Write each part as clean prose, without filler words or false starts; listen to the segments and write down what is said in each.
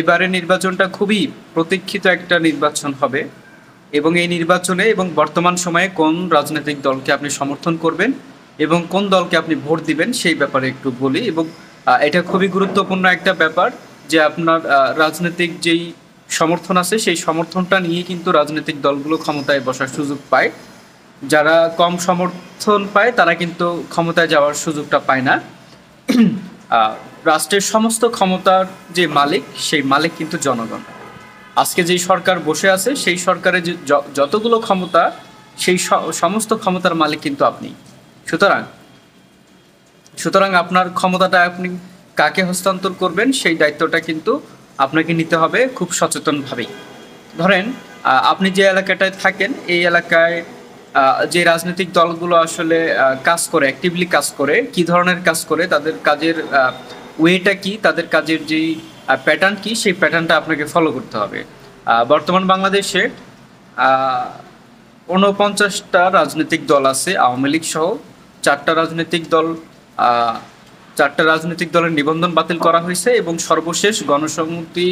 এবারের নির্বাচনটা খুবই প্রতীক্ষিত একটা নির্বাচন হবে এবং এই নির্বাচনে এবং বর্তমান সময়ে কোন রাজনৈতিক দলকে আপনি সমর্থন করবেন এবং কোন দলকে আপনি ভোট দিবেন সেই ব্যাপারে একটু বলি। এবং এটা খুবই গুরুত্বপূর্ণ একটা ব্যাপার যে আপনার রাজনৈতিক যেই সমর্থন আছে সেই সমর্থনটা নিয়ে কিন্তু রাজনৈতিক দলগুলো ক্ষমতায় বসার সুযোগ পায়। যারা কম সমর্থন পায় তারা কিন্তু ক্ষমতায় যাওয়ার সুযোগটা পায় না। রাষ্ট্রের সমস্ত ক্ষমতার যে মালিক সেই মালিক কিন্তু জনগণ। আজকে যেই সরকার বসে আছে সেই সরকারের যে যতগুলো ক্ষমতা সেই সমস্ত ক্ষমতার মালিক কিন্তু আপনি। সুতরাং সুতরাং আপনার ক্ষমতাটা আপনি কাকে হস্তান্তর করবেন সেই দায়িত্বটা কিন্তু আপনাকে নিতে হবে খুব সচেতনভাবেই। ধরেন আপনি যে এলাকাটায় থাকেন এই এলাকায় যে রাজনৈতিক দলগুলো আসলে কাজ করে, অ্যাক্টিভলি কাজ করে, কি ধরনের কাজ করে, তাদের কাজের ওয়েটা কি, তাদের কাজের যেই প্যাটার্ন কি, সেই প্যাটার্নটা আপনাকে ফলো করতে হবে। বর্তমান বাংলাদেশে ৪৯টা রাজনৈতিক দল আছে, আওয়ামী লীগ সহ। চারটা রাজনৈতিক দল চারটা রাজনৈতিক দলের নিবন্ধন বাতিল করা হয়েছে এবং সর্বশেষ গণসংহতি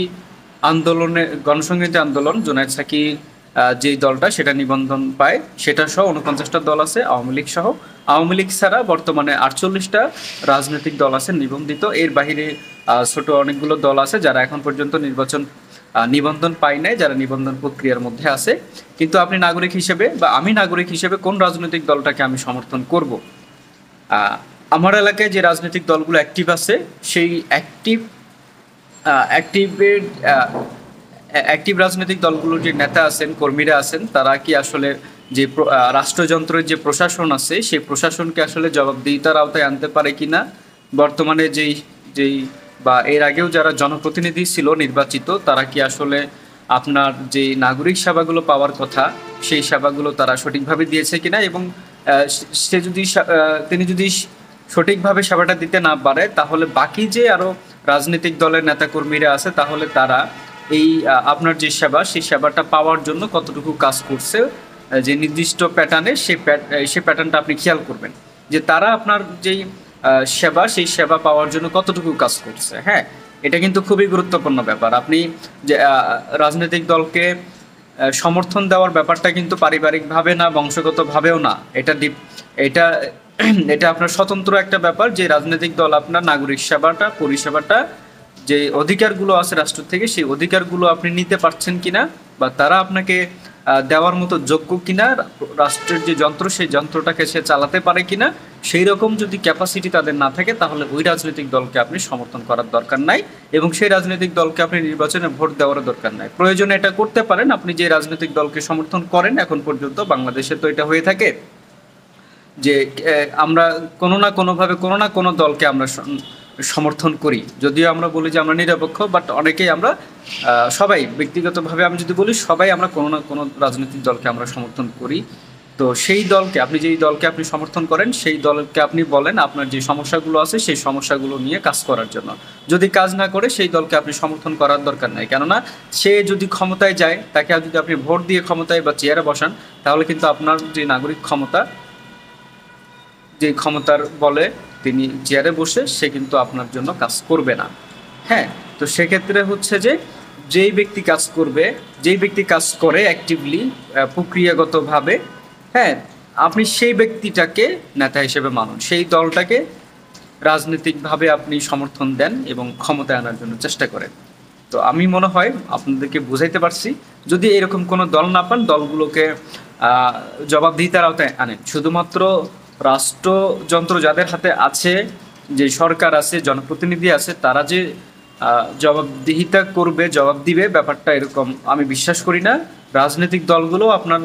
আন্দোলন জুনায়েদ সাকি যেই দলটা সেটা নিবন্ধন পায়, সেটা সহ ৪৯টা দল আছে আওয়ামী লীগ সহ। আওয়ামী লীগ ছাড়া বর্তমানে ৪৮টা রাজনৈতিক দল আছে নিবন্ধিত। এর বাহিরে ছোট অনেকগুলো দল আছে যারা এখন পর্যন্ত নিবন্ধন পায় নাই, যারা নিবন্ধন প্রক্রিয়ার মধ্যে আছে। কিন্তু আপনি নাগরিক হিসেবে বা আমি নাগরিক হিসেবে কোন রাজনৈতিক দলটাকে আমি সমর্থন করব? আমার এলাকায় যে রাজনৈতিক দলগুলো অ্যাক্টিভ আছে সেই অ্যাক্টিভ রাজনৈতিক দলগুলোর যে নেতা আছেন, কর্মীরা আছেন, তারা কি আসলে যে রাষ্ট্রযন্ত্রের যে প্রশাসন আছে সেই প্রশাসনকে আসলে জবাবদিহিতার আওতায় আনতে পারে কিনা? বর্তমানে যেই বা এর আগেও যারা জনপ্রতিনিধি ছিল নির্বাচিত, তারা কি আসলে আপনার যে নাগরিক সেবাগুলো পাওয়ার কথা সেই সেবাগুলো তারা সঠিকভাবে দিয়েছে কিনা? এবং তিনি যদি সঠিকভাবে সেবাটা দিতে না পারে তাহলে বাকি যে আরো রাজনৈতিক দলের নেতাকর্মীরা আছে তাহলে তারা এই আপনার যে সেবা সেই সেবাটা পাওয়ার জন্য কতটুকু কাজ করছে, যে নির্দিষ্ট প্যাটার্নে সেই প্যাটার্নটা আপনি খেয়াল করবেন যে তারা আপনার যেই সেবা সেই সেবা পাওয়ার জন্য কতটুকু কাজ করছে। হ্যাঁ, এটা কিন্তু খুবই গুরুত্বপূর্ণ ব্যাপার। আপনি যে রাজনৈতিক দলকে সমর্থন দেওয়ার ব্যাপারটা কিন্তু পারিবারিকভাবে না, বংশগতভাবেও না, এটা এটা আপনার স্বতন্ত্র একটা ব্যাপার যে রাজনৈতিক দল আপনার নাগরিক সেবাটা, পরিষেবাটা, যে অধিকারগুলো আছে রাষ্ট্র থেকে সেই অধিকারগুলো আপনি নিতে পারছেন কিনা বা তারা আপনাকে দেওয়ার মতো যোগ্য কিনা, রাষ্ট্রের যে যন্ত্র সেই যন্ত্রটাকে সে চালাতে পারে কিনা, সেই রকম যদি ক্যাপাসিটি তাদের না থাকে তাহলে ওই রাজনৈতিক দলকে আপনি সমর্থন করার দরকার নাই এবং সেই রাজনৈতিক দলকে আপনি নির্বাচনে ভোট দেওয়ার দরকার নাই। প্রয়োজনে এটা করতে পারেন, আপনি যে রাজনৈতিক দলকে সমর্থন করেন, এখন পর্যন্ত বাংলাদেশে তো এটা হয়ে থাকে যে আমরা কোনো না কোনো দলকে আমরা সমর্থন করি, যদিও আমরা বলি যে আমরা নিরপেক্ষ, বাট অনেকেই আমরা সবাই ব্যক্তিগতভাবে আমি যদি বলি সবাই আমরা কোনো না কোনো রাজনৈতিক দলকে আমরা সমর্থন করি। তো সেই দলকে আপনি যেই দলকে আপনি সমর্থন করেন সেই দলকে আপনি বলেন আপনার যে সমস্যাগুলো আছে সেই সমস্যাগুলো নিয়ে কাজ করার জন্য। যদি কাজ না করে সেই দলকে আপনি সমর্থন করার দরকার নাই, কেননা সে যদি ক্ষমতায় যায় তাকে যদি আপনি ভোট দিয়ে ক্ষমতায় বা চেয়ারে বসান তাহলে কিন্তু আপনার যে নাগরিক ক্ষমতা, যে ক্ষমতার বলে তিনি চেয়ারে বসে সে কিন্তু আপনার জন্য কাজ করবে না। হ্যাঁ, তো সেক্ষেত্রে হচ্ছে যে যেই ব্যক্তি কাজ করে অ্যাক্টিভলি, প্রক্রিয়াগতভাবে, হ্যাঁ, আপনি সেই ব্যক্তিটাকে নেতা হিসেবে মানুন, সেই দলটাকে রাজনৈতিকভাবে আপনি সমর্থন দেন এবং ক্ষমতায় আনার জন্য চেষ্টা করেন। তো আমি মনে হয় আপনাদেরকে বুঝাইতে পারছি। যদি এরকম কোনো দল না পান, দলগুলোকে জবাবদিহিতার আওতায় আনেন। শুধুমাত্র রাষ্ট্রযন্ত্র যাদের হাতে আছে, যে সরকার আছে, জনপ্রতিনিধি আছে, তারা যে জবাবদিহিতা করবে, জবাব দিবে, ব্যাপারটা এরকম আমি বিশ্বাস করি না। রাজনৈতিক দলগুলো আপনার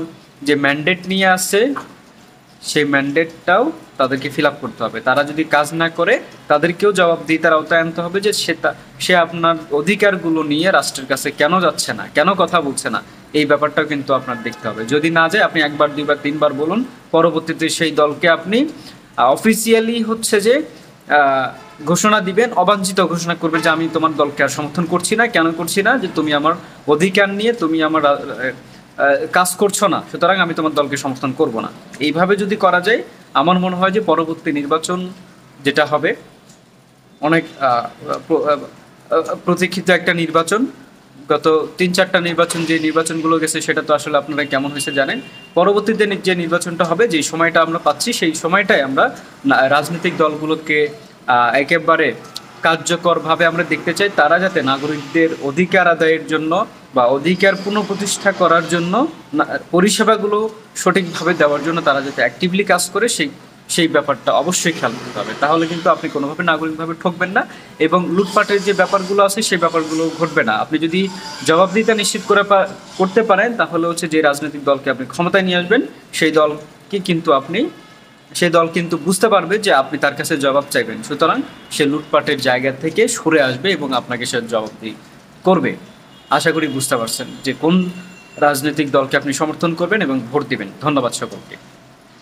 যে ম্যান্ডেট নিয়ে আসছে সেই ম্যান্ডেটটাও তাদেরকে ফিল আপ করতে হবে। তারা যদি কাজ না করে তাদেরকেও জবাবদিহিতার আওতায় আনতে হবে যে সে আপনার অধিকারগুলো নিয়ে রাষ্ট্রের কাছে কেন যাচ্ছে না, কেন কথা বলছে না, এই ব্যাপারটাও কিন্তু আপনার দেখতে হবে। যদি না যায় আপনি একবার, দুইবার, তিনবার বলুন, পরবর্তীতে সেই দলকে আপনি অফিসিয়ালি হচ্ছে যে ঘোষণা দিবেন, অবাঞ্ছিত ঘোষণা করবেন যে আমি তোমার দলকে আর সমর্থন করছি না। কেন করছি না? যে তুমি আমার অধিকার নিয়ে তুমি আমার কাজ করছো না, সুতরাং আমি তোমার দলকে সমর্থন করব না। এইভাবে যদি করা যায় আমার মনে হয় যে পরবর্তী নির্বাচন যেটা হবে অনেক প্রতীক্ষিত একটা নির্বাচন, গত ৩-৪টা নির্বাচন, যে নির্বাচনগুলো গেছে সেটা তো আসলে আপনারা কেমন হয়েছে জানেন। পরবর্তীতে যে নির্বাচনটা হবে, যেই সময়টা আমরা পাচ্ছি, সেই সময়টায় আমরা রাজনৈতিক দলগুলোকে একেবারে কার্যকরভাবে আমরা দেখতে চাই। তারা যাতে নাগরিকদের অধিকার আদায়ের জন্য বা অধিকার পুনঃপ্রতিষ্ঠা করার জন্য, পরিষেবাগুলো সঠিকভাবে দেওয়ার জন্য তারা যাতে অ্যাক্টিভলি কাজ করে, সেই ব্যাপারটা অবশ্যই খেয়াল করতে হবে। তাহলে কিন্তু আপনি কোনোভাবে নাগরিকভাবে ঠকবেন না এবং লুটপাটের যে ব্যাপারগুলো আছে সেই ব্যাপারগুলো ঘটবে না। আপনি যদি জবাবদিহিতা নিশ্চিত করতে পারেন, তাহলে হচ্ছে যে রাজনৈতিক দলকে আপনি ক্ষমতায় নিয়ে আসবেন, সেই দল কিন্তু বুঝতে পারবে যে আপনি তার কাছে জবাব চাইবেন, সুতরাং সে লুটপাটের জায়গা থেকে সরে আসবে এবং আপনাকে সে জবাবদিহি করবে। আশা করি বুঝতে পারছেন যে কোন রাজনৈতিক দলকে আপনি সমর্থন করবেন এবং ভোট দিবেন। ধন্যবাদ সকলকে।